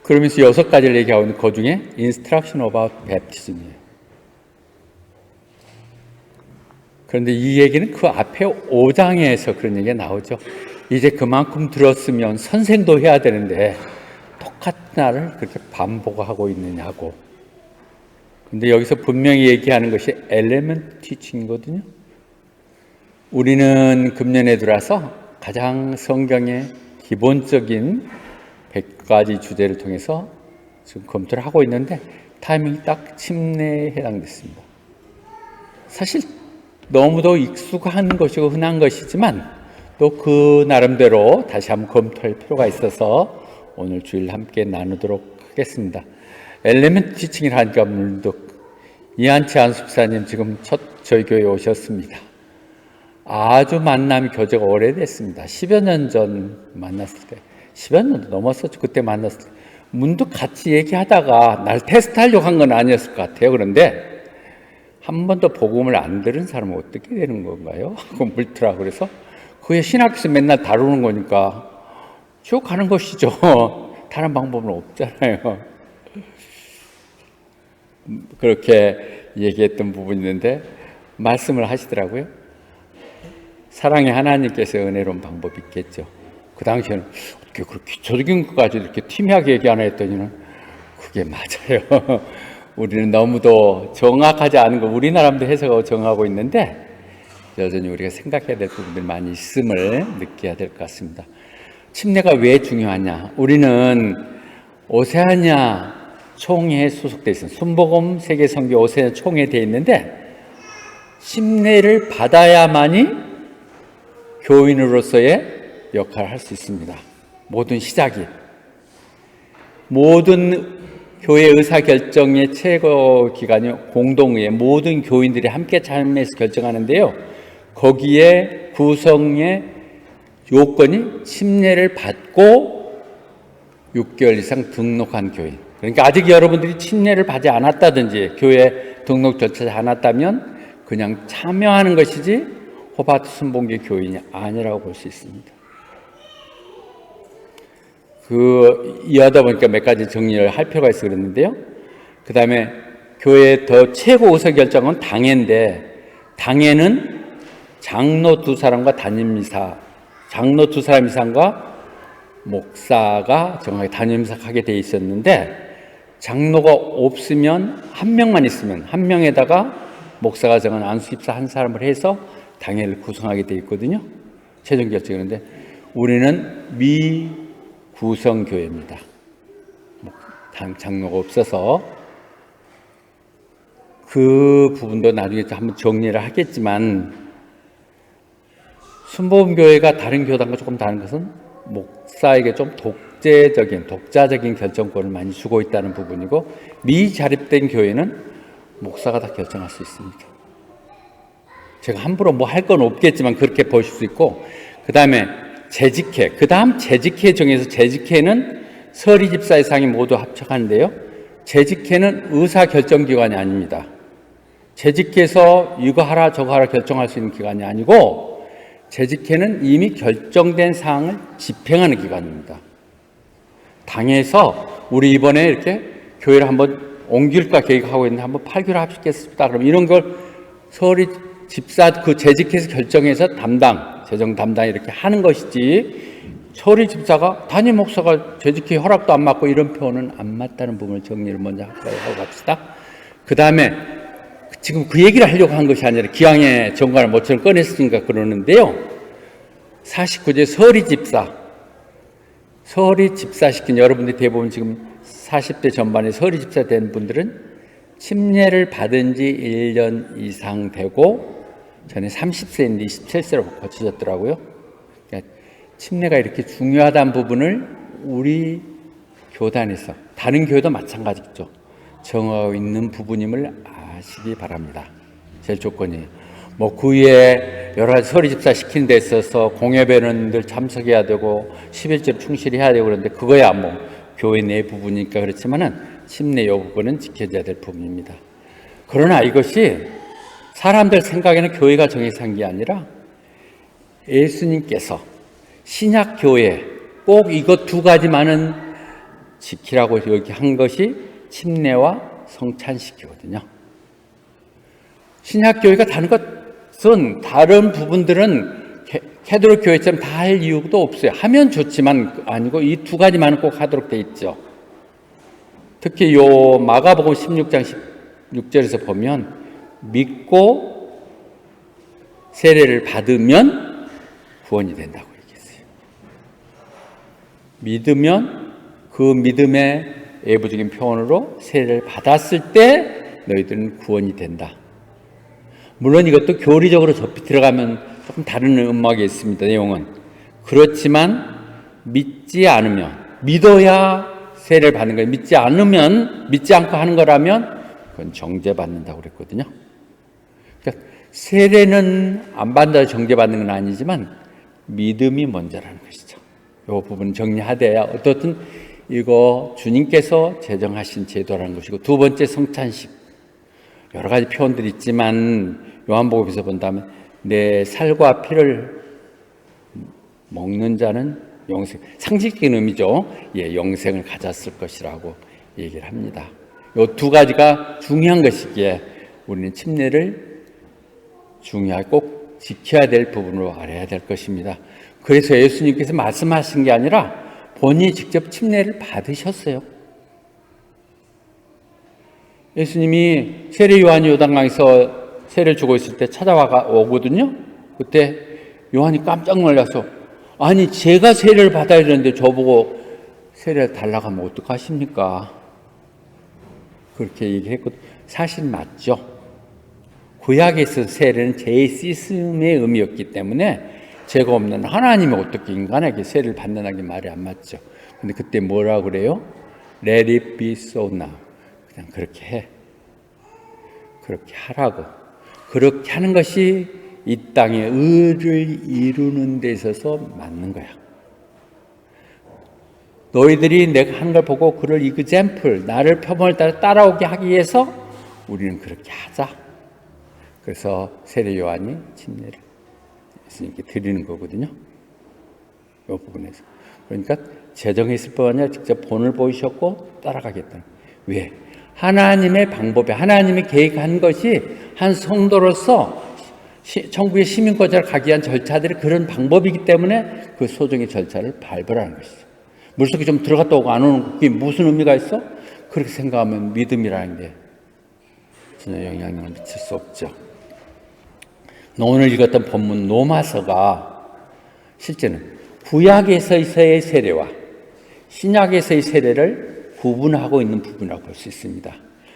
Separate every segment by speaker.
Speaker 1: 그러면서 6가지를 얘기하고 있는 그 중에 Instruction about Baptism이에요. 그런데 이 얘기는 그 앞에 5장에서 그런 얘기가 나오죠. 이제 그만큼 들었으면 선생도 해야 되는데 똑같은 날을 그렇게 반복하고 있느냐고. 근데 여기서 분명히 얘기하는 것이 엘레멘트 티칭이거든요. 우리는 금년에 들어서 가장 성경의 기본적인 100가지 주제를 통해서 지금 검토를 하고 있는데 타이밍이 딱 침례에 해당됐습니다. 사실 너무도 익숙한 것이고 흔한 것이지만 또 그 나름대로 다시 한번 검토할 필요가 있어서 오늘 주일 함께 나누도록 하겠습니다. 엘레멘트 티칭을 하니까 문득 이한치 안숙사님 지금 첫 저희 교회에 오셨습니다. 아주 만남이 교제가 오래됐습니다. 10여 년 전 만났을 때, 10여 년도 넘었었죠. 그때 만났을 때 문득 같이 얘기하다가 날 테스트하려고 한 건 아니었을 것 같아요. 그런데 한 번도 복음을 안 들은 사람은 어떻게 되는 건가요? 하고 물더라고요. 그래서 그게 신학에서 맨날 다루는 거니까 쭉 가는 것이죠. 다른 방법은 없잖아요. 그렇게 얘기했던 부분이 있는데 말씀을 하시더라고요. 사랑의 하나님께서 은혜로운 방법이 있겠죠. 그 당시에는 어떻게 그렇게 기초적인 것까지 이렇게 팀하게 얘기하나 했더니는 그게 맞아요. 우리는 너무도 정확하지 않은 거 우리나라도 해석하고 정하고 있는데 여전히 우리가 생각해야 될 부분들이 많이 있음을 느껴야 될 것 같습니다. 침례가 왜 중요하냐? 우리는 오세아니아 총회에 소속되어 있습니다. 순복음 세계선교 오세아니아 총회에 되어 있는데 침례를 받아야만이 교인으로서의 역할을 할 수 있습니다. 모든 시작이. 모든 교회 의사결정의 최고 기관이 공동의회, 모든 교인들이 함께 참여해서 결정하는데요. 거기에 구성의 요건이 침례를 받고 6개월 이상 등록한 교인. 그러니까 아직 여러분들이 침례를 받지 않았다든지 교회 등록 절차지 않았다면 그냥 참여하는 것이지 호바트 순복음교회 교인이 아니라고 볼 수 있습니다. 이해하다 보니까 몇 가지 정리를 할 필요가 있어 그랬는데요. 그 다음에 교회의 더 최고 의사결정은 당회인데, 당회는 장로 2사람과 담임이사, 장로 2사람 이상과 목사가 정확히 담임이사하게 돼 있었는데, 장로가 없으면 한 명만 있으면 한 명에다가 목사가 정한 안수집사 한 사람을 해서 당회를 구성하게 돼 있거든요. 최종 결정이는데 우리는 미구성교회입니다. 장로가 없어서 그 부분도 나중에 한번 정리를 하겠지만, 순복음교회가 다른 교단과 조금 다른 것은 목사에게 좀 독자적인 결정권을 많이 주고 있다는 부분이고, 미자립된 교회는 목사가 다 결정할 수 있습니다. 제가 함부로 뭐 할 건 없겠지만 그렇게 보실 수 있고, 그 다음에 재직회, 그 다음 재직회 중에서 재직회는 서리 집사 이상이 모두 합쳐가는데요. 재직회는 의사결정기관이 아닙니다. 재직회에서 이거 하라 저거 하라 결정할 수 있는 기관이 아니고, 재직회는 이미 결정된 사항을 집행하는 기관입니다. 당에서 우리 이번에 이렇게 교회를 한번 옮길까 계획하고 있는데 한번 8교를 합시겠습니다. 그럼 이런 걸 서리 집사 그 재직회에서 결정해서 재정 담당 이렇게 하는 것이지, 서리 집사가 담임 목사가 재직회 허락도 안 받고 이런 표현은 안 맞다는 부분을 정리를 먼저 하고 갑시다. 그 다음에 지금 그 얘기를 하려고 한 것이 아니라 기왕에 정관을 모처럼 꺼냈으니까 그러는데요. 49제 서리 집사 시킨 여러분들이 대부분 지금 40대 전반에 서리 집사 된 분들은 침례를 받은 지 1년 이상 되고, 전에 30세인데 27세로 고쳐졌더라고요. 그러니까 침례가 이렇게 중요하다는 부분을 우리 교단에서, 다른 교회도 마찬가지죠, 정하고 있는 부분임을 아시기 바랍니다. 제일 조건이 그 위에 여러 가지 서리 집사 시키는 데 있어서 공예배는 늘 참석해야 되고 11절 충실히 해야 되고, 그런데 그거야 교회 내 부분이니까 그렇지만은 침례 요구는 지켜져야 될 부분입니다. 그러나 이것이 사람들 생각에는 교회가 정해서 한 게 아니라 예수님께서 신약교회 꼭 이것 2가지만은 지키라고 여기 한 것이 침례와 성찬식이거든요. 신약교회가 다른 것은 다른 부분들은 캐톨릭 교회처럼 다 할 이유도 없어요. 하면 좋지만 아니고 이 두 가지만은 꼭 하도록 돼 있죠. 특히 요 마가복음 16장 16절에서 보면 믿고 세례를 받으면 구원이 된다고 얘기했어요. 믿으면 그 믿음의 외부적인 표현으로 세례를 받았을 때 너희들은 구원이 된다. 물론 이것도 교리적으로 접히 들어가면 조금 다른 음악이 있습니다. 내용은. 그렇지만 믿지 않으면, 믿어야 세례를 받는 거예요. 믿지 않으면, 믿지 않고 하는 거라면 그건 정죄받는다고 그랬거든요. 그러니까 세례는 안 받는다고 정죄받는 건 아니지만 믿음이 먼저라는 것이죠. 이 부분 정리하되야 어떻든 이거 주님께서 제정하신 제도라는 것이고, 두 번째 성찬식. 여러 가지 표현들이 있지만 요한복음에서 본다면 내 살과 피를 먹는 자는 영생, 상식적인 의미죠. 예, 영생을 가졌을 것이라고 얘기를 합니다. 이 두 가지가 중요한 것이기에 우리는 침례를 중요하게 꼭 지켜야 될 부분으로 알아야 될 것입니다. 그래서 예수님께서 말씀하신 게 아니라 본인이 직접 침례를 받으셨어요. 예수님이 세례 요한이 요단강에서 세례를 주고 있을 때 찾아와 오거든요. 그때 요한이 깜짝 놀라서, 아니 제가 세례를 받아야 되는데 저보고 세례를 달라고 하면 어떡하십니까? 그렇게 얘기했거든요. 사실 맞죠. 구약에서 세례는 제이시즘의 의미였기 때문에 죄가 없는 하나님이 어떻게 인간에게 세례를 받는다는 게 말이 안 맞죠. 근데 그때 뭐라 그래요? Let it be so now. 그냥 그렇게 해. 그렇게 하라고. 그렇게 하는 것이 이 땅의 의를 이루는 데 있어서 맞는 거야. 너희들이 내가 하는 걸 보고 그를 example, 나를 표본을 따라 따라오게 하기 위해서 우리는 그렇게 하자. 그래서 세례 요한이 침례를 예수님께 드리는 거거든요. 이 부분에서. 그러니까 제정했을 뿐 아니라 직접 본을 보이셨고 따라가겠다는. 왜? 하나님의 방법에, 하나님이 계획한 것이 한 성도로서 천국의 시민권자를 가기 위한 절차들이 그런 방법이기 때문에 그 소정의 절차를 밟으라는 것이죠. 물속에 좀 들어갔다 오고 안 오는 그게 무슨 의미가 있어? 그렇게 생각하면 믿음이라는 게 전혀 영향력을 미칠 수 없죠. 오늘 읽었던 본문 로마서가 실제는 구약에서의 세례와 신약에서의 세례를 구분하고 있는 부분이라고 볼 수 있습니다.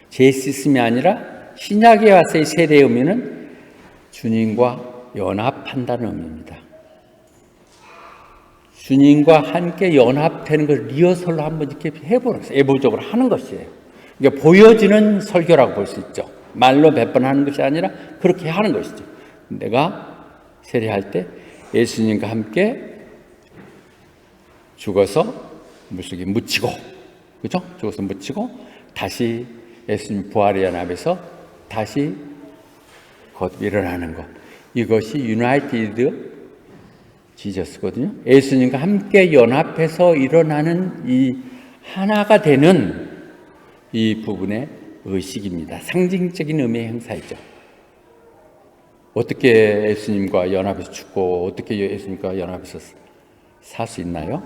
Speaker 1: 제시즘이 아니라 신약에 와서의 세례의 의미는 주님과 연합한다는 의미입니다. 주님과 함께 연합되는 걸 리허설로 한번 이렇게 해보는 것이에요. 예보적으로 하는 것이에요. 이게 보여지는 설교라고 볼 수 있죠. 말로 몇 번 하는 것이 아니라 그렇게 하는 것이죠. 내가 세례할 때 예수님과 함께 죽어서 물속에 묻히고, 그죠? 죽어서 묻히고 다시 예수님 부활의 연합에서 다시 곧 일어나는 것. 이것이 유나이티드 지저스거든요. 예수님과 함께 연합해서 일어나는 이 하나가 되는 이 부분의 의식입니다. 상징적인 의미의 행사이죠. 어떻게 예수님과 연합해서 죽고 어떻게 예수님과 연합해서 살 수 있나요?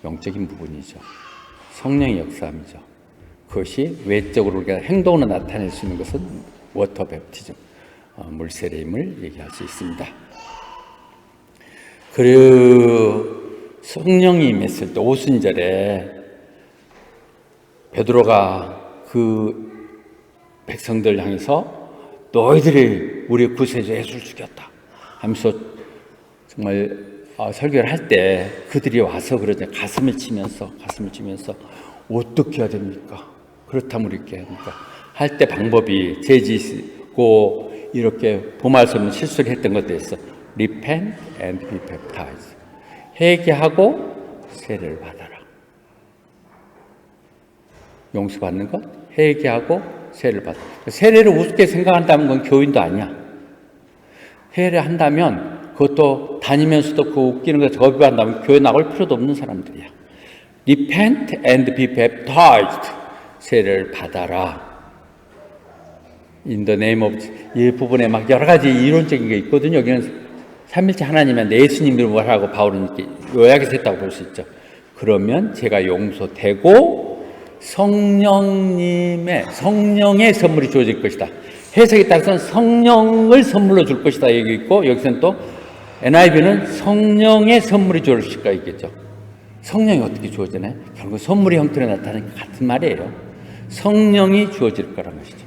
Speaker 1: 영적인 부분이죠. 성령의 역사함이죠. 그것이 외적으로 우리가 행동으로 나타낼 수 있는 것은 워터 베프티즘, 물세례임을 얘기할 수 있습니다. 그 성령이 임했을 때 오순절에 베드로가 그 백성들 향해서 너희들이 우리 구세주 예수를 죽였다 하면서 정말 설교를 할 때 그들이 와서 그러죠. 가슴을 치면서 어떻게 해야 됩니까? 그렇다면 이렇게 합니까? 할 때 방법이 죄짓고 이렇게 범할 수 없는 실수를 했던 것도 있어. Repent and be baptized. 회개하고 세례를 받아라. 용서받는 것, 회개하고 세례를 받아. 세례를 우습게 생각한다면 그건 교인도 아니야. 세례를 한다면 그것도 다니면서도 그 웃기는 거 저비한다면 교회 나올 필요도 없는 사람들이야. repent and be baptized. 세례를 받아라. In the name of, 이 부분에 막 여러 가지 이론적인 게 있거든요. 여기는 삼일째 하나님의 예수님 이름으로 하고 바울은 이렇게 요약해서 했다고 볼 수 있죠. 그러면 제가 용서되고 성령의 선물이 주어질 것이다. 해석에 따라서는 성령을 선물로 줄 것이다 얘기 있고, 여기서는 또 NIV는 성령의 선물이 주어질 수가 있겠죠. 성령이 어떻게 주어지나요? 결국 선물의 형태로 나타나는 게 같은 말이에요. 성령이 주어질 거란 것이죠.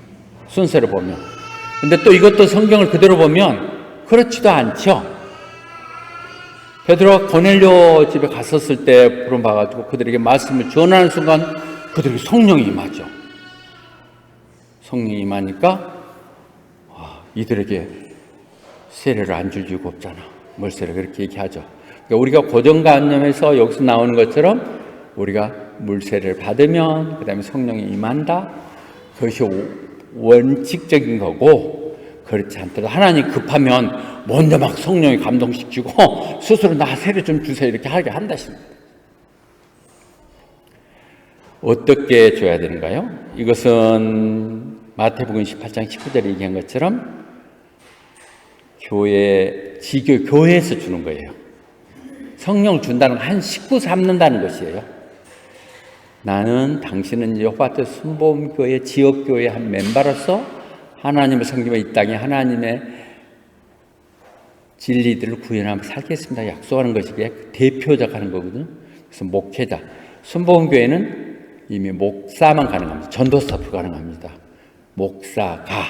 Speaker 1: 순서를 보면. 근데 또 이것도 성경을 그대로 보면 그렇지도 않죠. 베드로가 고넬료 집에 갔었을 때 부름 봐가지고 그들에게 말씀을 전하는 순간 그들에게 성령이 임하죠. 성령이 임하니까 이들에게 세례를 안 줄 이유가 없잖아. 물세례 그렇게 얘기하죠. 그러니까 우리가 고정관념에서 여기서 나오는 것처럼 우리가 물세례를 받으면 그 다음에 성령이 임한다. 그것이 원칙적인 거고, 그렇지 않더라도 하나님 급하면 먼저 막 성령이 감동시키고 스스로 나 세례 좀 주세요 이렇게 하게 한다 싶습니다. 어떻게 줘야 되는가요? 이것은 마태복음 18장 19절에 얘기한 것처럼 교회에서 주는 거예요. 성령을 준다는 건 한 식구 삼는다는 것이에요. 나는 당신은 여호와의 순복음교회 지역교회 한 멤버로서 하나님의 성김에 이 땅에 하나님의 진리들을 구현하며 살겠습니다. 약속하는 것이 대표적 하는 거거든요. 그래서 목회자, 순복음교회는 이미 목사만 가능합니다. 전도사 불가능합니다. 목사가,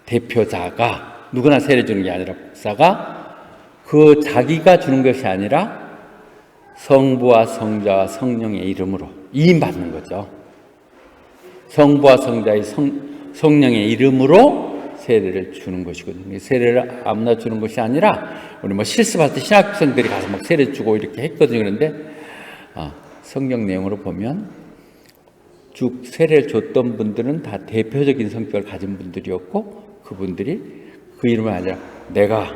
Speaker 1: 대표자가, 누구나 세례 주는 게 아니라 목사가 그 자기가 주는 것이 아니라 성부와 성자와 성령의 이름으로 이임받는 거죠. 성부와 성자의 성령의 이름으로 세례를 주는 것이거든요. 세례를 아무나 주는 것이 아니라 우리 뭐 실습할 때 신학생들이 가서 막 세례 주고 이렇게 했거든요. 그런데 성경 내용으로 보면 쭉 세례를 줬던 분들은 다 대표적인 성격을 가진 분들이었고, 그분들이 그 이름은 아니라 내가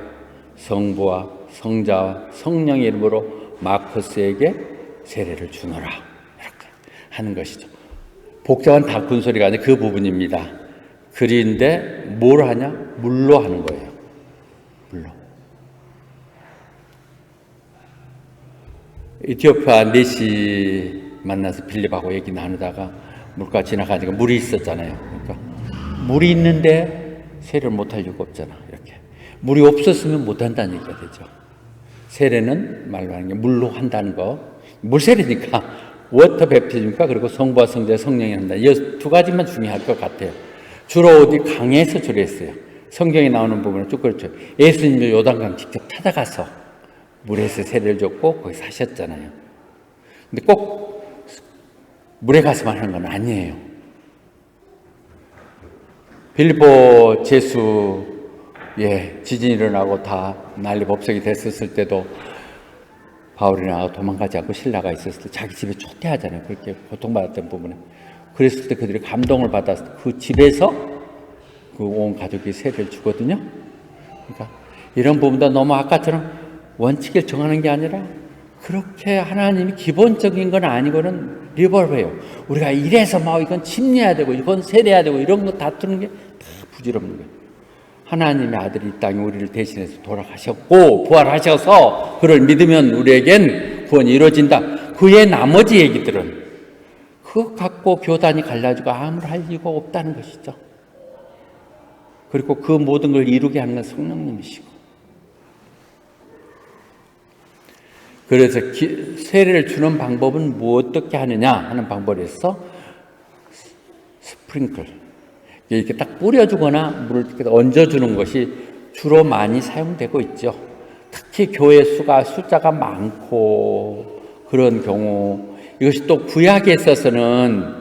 Speaker 1: 성부와 성자와 성령의 이름으로 마커스에게 세례를 주노라 이렇게 하는 것이죠. 복잡한 다군 소리가 아니라 그 부분입니다. 그런데 뭘 하냐? 물로 하는 거예요. 물로. 에티오피아 넷이 만나서 빌립하고 얘기 나누다가 물가 지나가니까 물이 있었잖아요. 그러니까 물이 있는데 세례를 못할 이유가 없잖아. 이렇게 물이 없었으면 못한다는 얘기가 되죠. 세례는 말로 하는 게 물로 한다는 거. 물세례니까 워터 베프티즘과 그리고 성부와 성자 성령이 한다. 이 두 가지만 중요할 것 같아요. 주로 어디 강에서 주로 했어요. 성경에 나오는 부분은 쭉 그렇죠. 예수님이 요단강 직접 찾아가서 물에서 세례를 줬고 거기 사셨잖아요. 근데 꼭 물에 가서만 하는 건 아니에요. 빌립보 제수에 지진이 일어나고 다 난리법석이 됐었을 때도 바울이 나가 도망가지 않고 신라가 있었을 때 자기 집에 초대하잖아요. 그렇게 고통받았던 부분에. 그랬을 때 그들이 감동을 받아서 그 집에서 그 온 가족이 세례를 주거든요. 그러니까 이런 부분도 너무 아까처럼 원칙을 정하는 게 아니라 그렇게 하나님이 기본적인 건 아니고는 리버럴해요. 우리가 이래서 막 이건 침례해야 되고 이건 세례해야 되고 이런 거 다투는 게 다 부질없는 거예요. 하나님의 아들이 이 땅에 우리를 대신해서 돌아가셨고 부활하셔서 그를 믿으면 우리에겐 구원이 이루어진다. 그의 나머지 얘기들은 그거 갖고 교단이 갈라지고 아무런 할 이유가 없다는 것이죠. 그리고 그 모든 걸 이루게 하는 건 성령님이시고, 그래서 세례를 주는 방법은 뭐 어떻게 하느냐 하는 방법에 있어 스프링클, 이렇게 딱 뿌려주거나 물을 이렇게 얹어주는 것이 주로 많이 사용되고 있죠. 특히 교회 숫자가 많고 그런 경우, 이것이 또 구약에 있어서는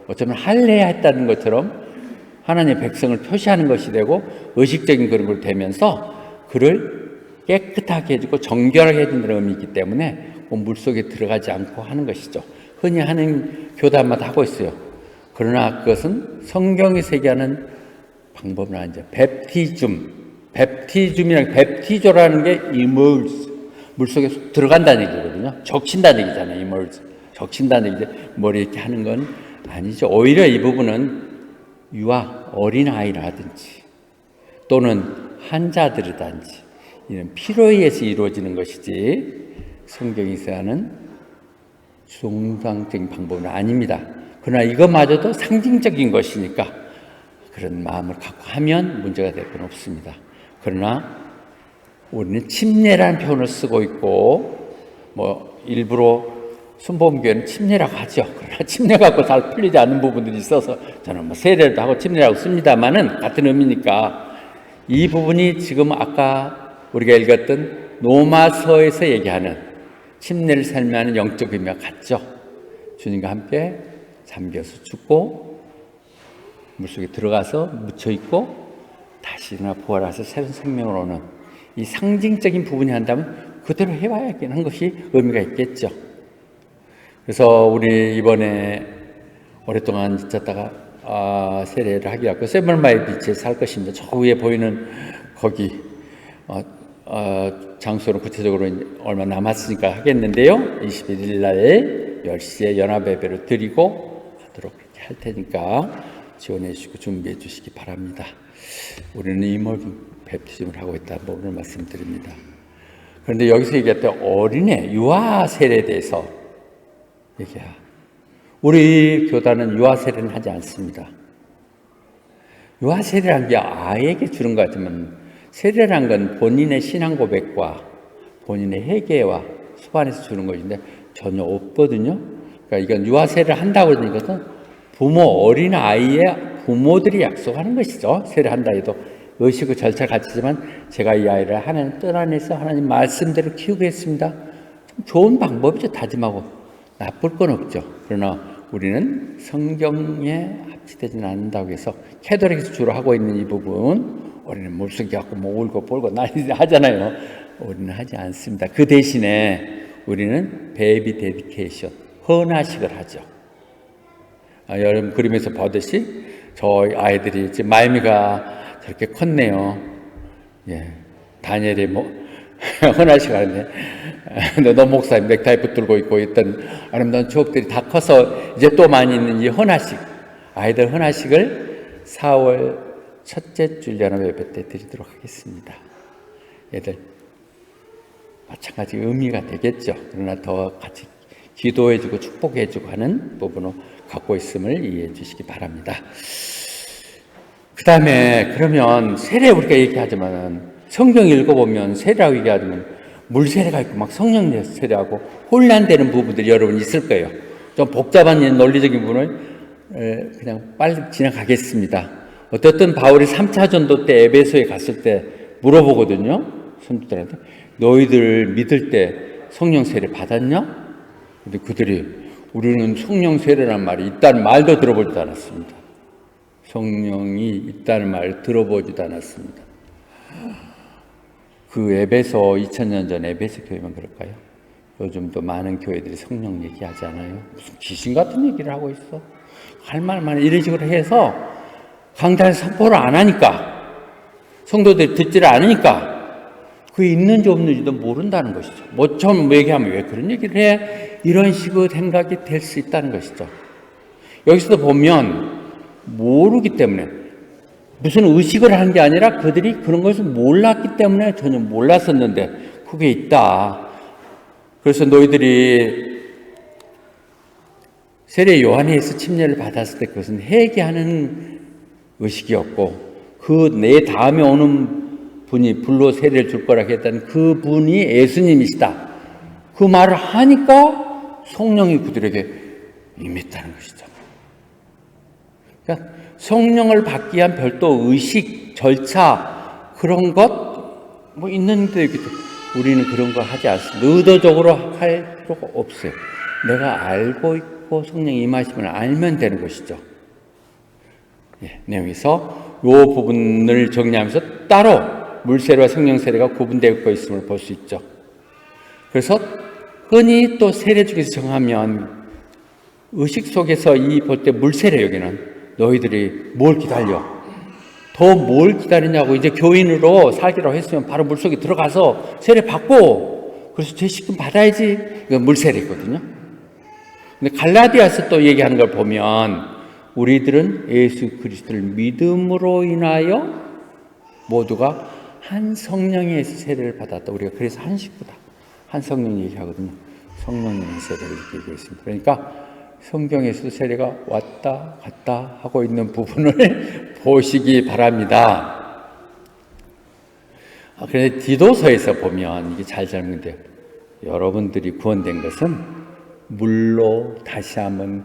Speaker 1: 어쩌면 할례 했다는 것처럼 하나님의 백성을 표시하는 것이 되고 의식적인 그런 걸 되면서 그를 깨끗하게 해주고 정결하게 해준다는 의미이기 때문에 물속에 들어가지 않고 하는 것이죠. 흔히 하는 교단마다 하고 있어요. 그러나 그것은 성경이 세계하는 방법은 아니죠. 베프티조라는 게 immerse, 물속에 들어간다는 얘기거든요. 적신다는 얘기잖아요. immerse. 적신다는 얘기 머리 이렇게 하는 건 아니죠. 오히려 이 부분은 유아 어린아이라든지 또는 환자들이든지 이런 필요에 의해서 이루어지는 것이지 성경에서 하는 정상적인 방법은 아닙니다. 그러나 이것마저도 상징적인 것이니까 그런 마음을 갖고 하면 문제가 될 건 없습니다. 그러나 우리는 침례라는 표현을 쓰고 있고 일부러 순복음교회는 침례라고 하죠. 그러나 침례 갖고 잘 풀리지 않는 부분들이 있어서 저는 세례도 하고 침례라고 씁니다만은 같은 의미니까 이 부분이 지금 아까 우리가 읽었던 로마서에서 얘기하는 침례를 설명하는 영적 의미와 같죠. 주님과 함께 잠겨서 죽고 물속에 들어가서 묻혀있고 다시 일어나 부활해서 새로운 생명을 오는 이 상징적인 부분이 한다면 그대로 해봐야겠는 것이 의미가 있겠죠. 그래서 우리 이번에 오랫동안 있었다가 세례를 하기로 하고 세벌마의 빛에 살 것입니다. 저 위에 보이는 거기 장소는 구체적으로 얼마 남았으니까 하겠는데요. 21일 날에 10시에 연합예배를 드리고 하도록 할 테니까 지원해 주시고 준비해 주시기 바랍니다. 우리는 이모빙 베프티즘을 하고 있다는 부분을 말씀드립니다. 그런데 여기서 얘기했던 어린애 유아 세례에 대해서 우리 교단은 유아 세례는 하지 않습니다. 유아 세례란 게 아이에게 주는 것 같으면 세례란 건 본인의 신앙 고백과 본인의 회개와 수반해서 주는 것인데 전혀 없거든요. 그러니까 이건 유아 세례를 한다고 하는 것은 부모 어린 아이의 부모들이 약속하는 것이죠. 세례한다 해도 의식의 절차를 갖추지만 제가 이 아이를 하나님 뜻 안에서 하나님 말씀대로 키우겠습니다. 좀 좋은 방법이죠. 다짐하고 나쁠 건 없죠. 그러나 우리는 성경에 합치되지는 않는다고 해서 캐톨릭에서 주로 하고 있는 이 부분 우리는 물속에 갖고 울고 볼고 난리 하잖아요. 우리는 하지 않습니다. 그 대신에 우리는 베이비 데디케이션 헌화식을 하죠. 여러분 그림에서 보듯이 저 아이들이 지금 마이미가 저렇게 컸네요. 다니엘이 헌화식 하는데 너 목사님 넥타이 붙들고 있고 있던 아름다운 추억들이 다 커서 이제 또 많이 있는 이 헌화식 아이들 헌화식을 4월 첫째 주 연합예배 때 드리도록 하겠습니다. 얘들 마찬가지 의미가 되겠죠. 그러나 더 같이 기도해주고 축복해주고 하는 부분을 갖고 있음을 이해해 주시기 바랍니다. 그 다음에 그러면 세례 우리가 얘기하지만 성경 읽어보면 세례라고 얘기하면 물세례가 있고 막 성령 세례하고 혼란되는 부분들이 여러분 있을 거예요. 좀 복잡한 논리적인 부분을 그냥 빨리 지나가겠습니다. 어떻든 바울이 3차 전도 때 에베소에 갔을 때 물어보거든요. 성도들한테 너희들 믿을 때 성령 세례 받았냐? 근데 그들이 우리는 성령 세례란 말이 있다는 말도 들어보지도 않았습니다. 성령이 있다는 말을 들어보지도 않았습니다. 그 에베소 2000년 전 에베소 교회만 그럴까요? 요즘도 많은 교회들이 성령 얘기하지 않아요? 무슨 귀신 같은 얘기를 하고 있어. 할 말만 이런 식으로 해서 강단에서 선포를 안 하니까 성도들이 듣지를 않으니까 그게 있는지 없는지도 모른다는 것이죠. 처음 얘기하면 왜 그런 얘기를 해? 이런 식으로 생각이 될 수 있다는 것이죠. 여기서도 보면 모르기 때문에 무슨 의식을 한 게 아니라 그들이 그런 것을 몰랐기 때문에 전혀 몰랐었는데 그게 있다. 그래서 너희들이 세례 요한에서 침례를 받았을 때 그것은 회개하는 의식이었고 그 내 다음에 오는 분이 불로 세례를 줄 거라고 했다는 그 분이 예수님이시다. 그 말을 하니까 성령이 그들에게 임했다는 것이죠. 그러니까 성령을 받기 위한 별도 의식, 절차 그런 것 있는데 우리는 그런 거 하지 않습니다. 의도적으로 할 필요가 없어요. 내가 알고 있고 성령이 임하심을 알면 되는 것이죠. 내용에서 이 부분을 정리하면서 따로 물세례와 성령 세례가 구분되고 있음을 볼 수 있죠. 그래서 흔히 또 세례 중에서 정하면 의식 속에서 이 볼 때 물세례 여기는 너희들이 뭘 기다려? 더 뭘 기다리냐고 이제 교인으로 살기로 했으면 바로 물속에 들어가서 세례 받고 그래서 죄 씻음 받아야지. 이건 물세례거든요. 근데 갈라디아서 또 얘기하는 걸 보면 우리들은 예수 그리스도를 믿음으로 인하여 모두가 한 성령의 세례를 받았다. 우리가 그래서 한 식구다. 한 성령 얘기하거든요. 성령님의 세례를 이렇게 얘기하고 있습니다. 그러니까 성경에서도 세례가 왔다 갔다 하고 있는 부분을 보시기 바랍니다. 그런데 디도서에서 보면 이게 잘 잘못돼요. 여러분들이 구원된 것은 물로 다시 한번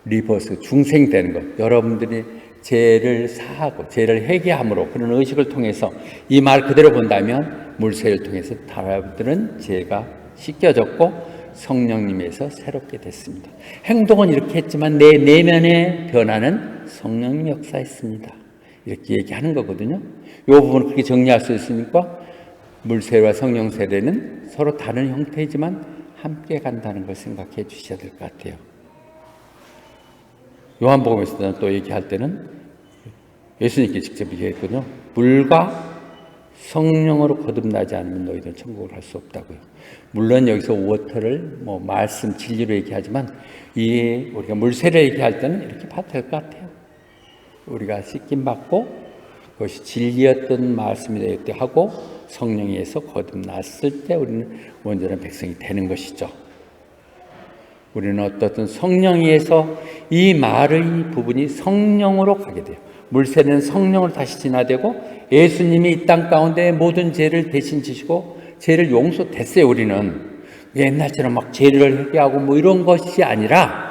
Speaker 1: 리버스 중생되는 것, 여러분들이 죄를 사하고 죄를 회개함으로 그런 의식을 통해서 이 말 그대로 본다면 물세를 통해서 여러분들은 죄가 씻겨졌고 성령님에서 새롭게 됐습니다. 행동은 이렇게 했지만 내 내면의 변화는 성령님이 역사했습니다. 이렇게 얘기하는 거거든요. 이 부분을 그렇게 정리할 수 있으니까 물세와 성령 세례는 서로 다른 형태이지만 함께 간다는 걸 생각해 주셔야 될 것 같아요. 요한복음에서는 또 얘기할 때는 예수님께 직접 얘기했거든요. 물과 성령으로 거듭나지 않으면 너희들은 천국을 갈 수 없다고요. 물론 여기서 워터를 말씀 진리로 얘기하지만 우리가 물세례 얘기할 때는 이렇게 봐도 될 것 같아요. 우리가 씻김 받고 그것이 진리였던 말씀이 될 때 하고 성령에서 거듭났을 때 우리는 온전한 백성이 되는 것이죠. 우리는 어떻든 성령에서 이 말의 부분이 성령으로 가게 돼요. 물세례는 성령으로 다시 진화되고 예수님이 이 땅 가운데 모든 죄를 대신 지시고 죄를 용서됐어요. 우리는 옛날처럼 막 죄를 회개하고 이런 것이 아니라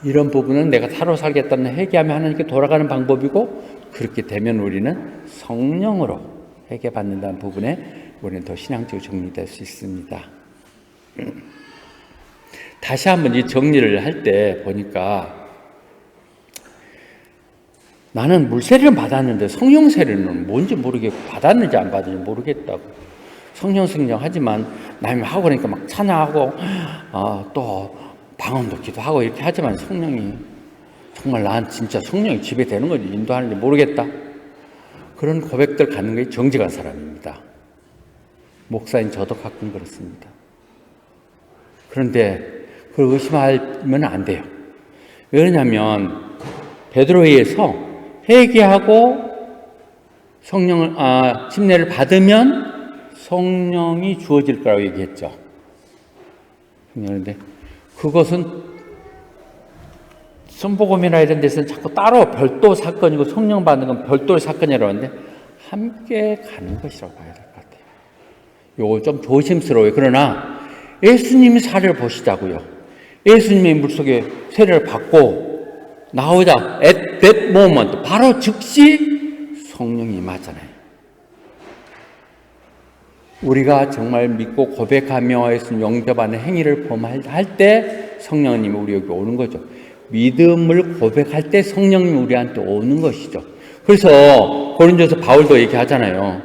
Speaker 1: 이런 부분은 내가 살아 살겠다는 회개하며 하나님께 돌아가는 방법이고 그렇게 되면 우리는 성령으로 회개받는다는 부분에 우리는 더 신앙적으로 정리될 수 있습니다. 다시 한번 이 정리를 할 때 보니까 나는 물세례를 받았는데 성령 세례는 뭔지 모르겠고 받았는지 안 받았는지 모르겠다고. 성령 하지만 남이 하고 그러니까 막 찬양하고 또 방언도 기도하고 이렇게 하지만 성령이 정말 난 진짜 성령이 지배되는 건지 인도하는지 모르겠다. 그런 고백들 갖는 게 정직한 사람입니다. 목사인 저도 가끔 그렇습니다. 그런데 그걸 의심하면 안 돼요. 왜냐하면 베드로에서 회개하고 성령을 침례를 받으면 성령이 주어질 거라고 얘기했죠. 그런데 그것은 선복음이나 이런 데서는 자꾸 따로 별도 사건이고 성령 받는 건 별도의 사건이라고 하는데 함께 가는 것이라고 봐야 될 것 같아요. 이거 좀 조심스러워요. 그러나 예수님의 사례를 보시자고요. 예수님이 물속에 세례를 받고 나오자 at that moment 바로 즉시 성령이 임하잖아요. 우리가 정말 믿고 고백하며 예수님 영접하는 행위를 범할 때 성령님이 우리 여기 오는 거죠. 믿음을 고백할 때 성령님이 우리한테 오는 것이죠. 그래서 고린도서 바울도 얘기하잖아요.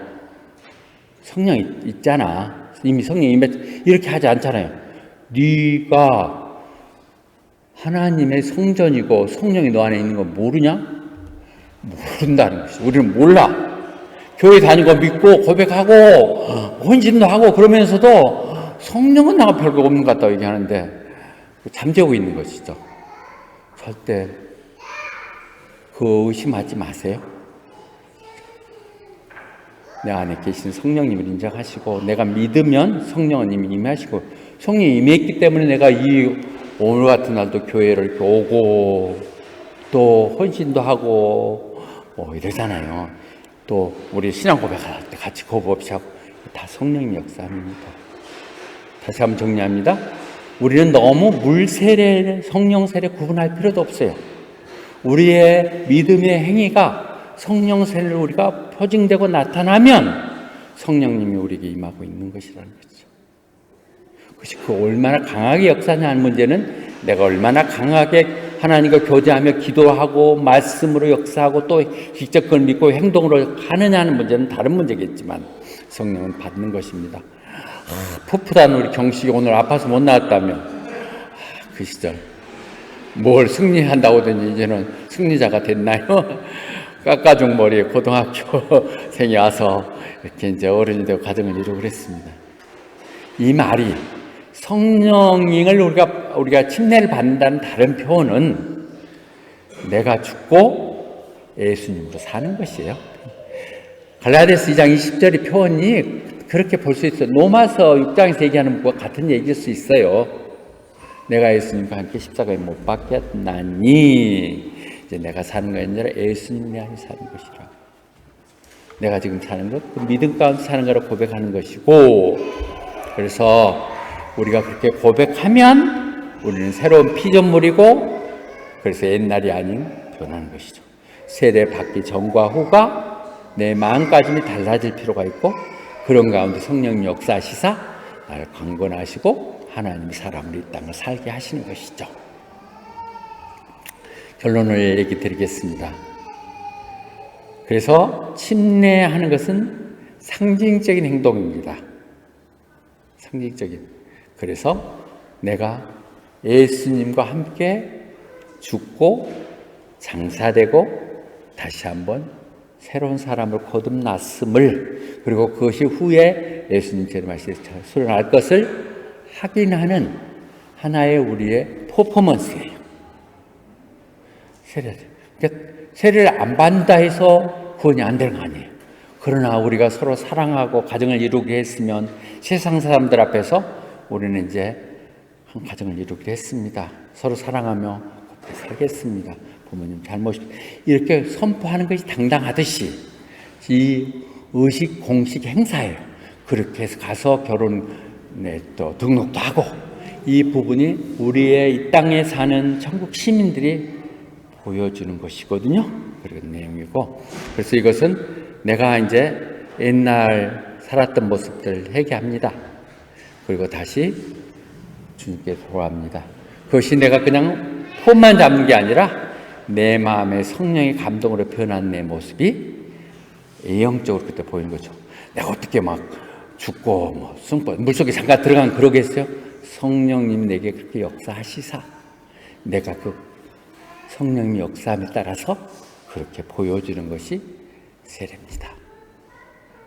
Speaker 1: 성령이 있잖아. 이미 성령이 이렇게 하지 않잖아요. 네가 하나님의 성전이고 성령이 너 안에 있는 거 모르냐? 모른다는 것이죠. 우리는 몰라. 교회 다니고 믿고 고백하고 헌신도 하고 그러면서도 성령은 나가 별거 없는 것 같다고 얘기하는데 잠재우고 있는 것이죠. 절대 그 의심하지 마세요. 내 안에 계신 성령님을 인정하시고 내가 믿으면 성령은 이미 임하시고 성령이 임했기 때문에 내가 오늘 같은 날도 교회를 이렇게 오고 또 헌신도 하고 이러잖아요. 또 우리 신앙 고백할 때 같이 고백하고 다 성령의 역사입니다. 다시 한번 정리합니다. 우리는 너무 물세례, 성령 세례 구분할 필요도 없어요. 우리의 믿음의 행위가 성령 세례를 우리가 표징되고 나타나면 성령님이 우리에게 임하고 있는 것이라는 거죠. 그것이 얼마나 강하게 역사하냐는 문제는 내가 얼마나 강하게 하나님과 교제하며 기도하고 말씀으로 역사하고 또 직접 그걸 믿고 행동으로 하느냐는 문제는 다른 문제겠지만 성령은 받는 것입니다. 풋풋한 우리 경식이 오늘 아파서 못 나왔다며 그 시절 뭘 승리한다고 하더니 이제는 승리자가 됐나요? 깎아준 머리에 고등학교생이 와서 이렇게 이제 어른이 되고 가정을 이루고 그랬습니다. 이 말이 성령을 우리가 우리가 침례를 받는다는 다른 표현은 내가 죽고 예수님으로 사는 것이에요. 갈라디아서 2장 20절의 표현이 그렇게 볼 수 있어요. 로마서 6장에서 얘기하는 것과 같은 얘기일 수 있어요. 내가 예수님과 함께 십자가에 못 박혔나니 이제 내가 사는 것이 아니라 예수님이 안에 사는 것이라. 내가 지금 사는 것, 그 믿음 가운데 사는 거라 고백하는 것이고, 그래서 우리가 그렇게 고백하면 우리는 새로운 피조물이고, 그래서 옛날이 아닌 변하는 것이죠. 세례 받기 전과 후가 내 마음가짐이 달라질 필요가 있고, 그런 가운데 성령님 역사하시사 나를 강건하시고 하나님이 사람을 이 땅을 살게 하시는 것이죠. 결론을 얘기 드리겠습니다. 그래서 침례하는 것은 상징적인 행동입니다. 상징적인. 그래서 내가 예수님과 함께 죽고 장사되고 다시 한번 새로운 사람을 거듭났음을, 그리고 그것이 후에 예수님께서 말씀하신 수련할 것을 확인하는 하나의 우리의 퍼포먼스예요. 세례를. 그러니까 세례를 안 받는다 해서 구원이 안 되는 거 아니에요. 그러나 우리가 서로 사랑하고 가정을 이루게 했으면 세상 사람들 앞에서 우리는 이제 한 가정을 이루기로 했습니다. 서로 사랑하며 곱게 살겠습니다. 부모님 잘못이 이렇게 선포하는 것이 당당하듯이 이 의식 공식 행사예요. 그렇게 해서 가서 결혼에 또 등록도 하고, 이 부분이 우리의 이 땅에 사는 천국 시민들이 보여주는 것이거든요. 그런 내용이고, 그래서 이것은 내가 이제 옛날 살았던 모습들을 회개합니다. 그리고 다시 주님께 돌아갑니다. 그것이 내가 그냥 폼만 잡는 게 아니라 내 마음에 성령의 감동으로 변한 내 모습이 예형적으로 그때 보이는 거죠. 내가 어떻게 막 죽고 뭐 숨고 물속에 잠깐 들어가면 그러겠어요? 성령님 내게 그렇게 역사하시사 내가 그 성령님 역사함에 따라서 그렇게 보여주는 것이 세례입니다.